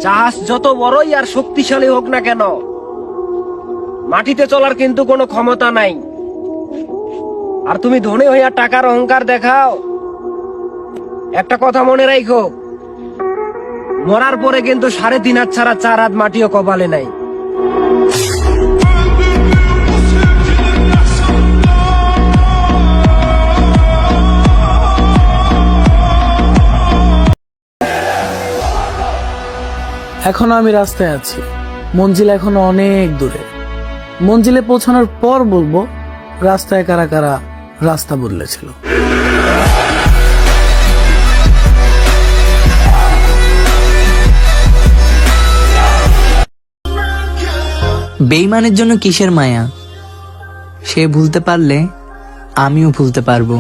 জাহাজ যত বড়ই আর শক্তিশালী হোক না কেন, মাটিতে চলার কিন্তু কোনো ক্ষমতা নাই। আর তুমি ধনী হইয়া টাকার অহংকার দেখাও, একটা কথা মনে রাখো, মরার পরে কিন্তু 3.5 হাত ছাড়া 4 হাত মাটিও কপালে নাই। এখনো আমি রাস্তায় আছি, মঞ্জিল এখনো অনেক দূরে। মঞ্জিলে পৌঁছানোর পর বলবো রাস্তায় কারা কারা রাস্তা বদলেছিল। বেঈমানের জন্য কিসের মায়া, সে ভুলতে পারলে আমিও ভুলতে পারবো।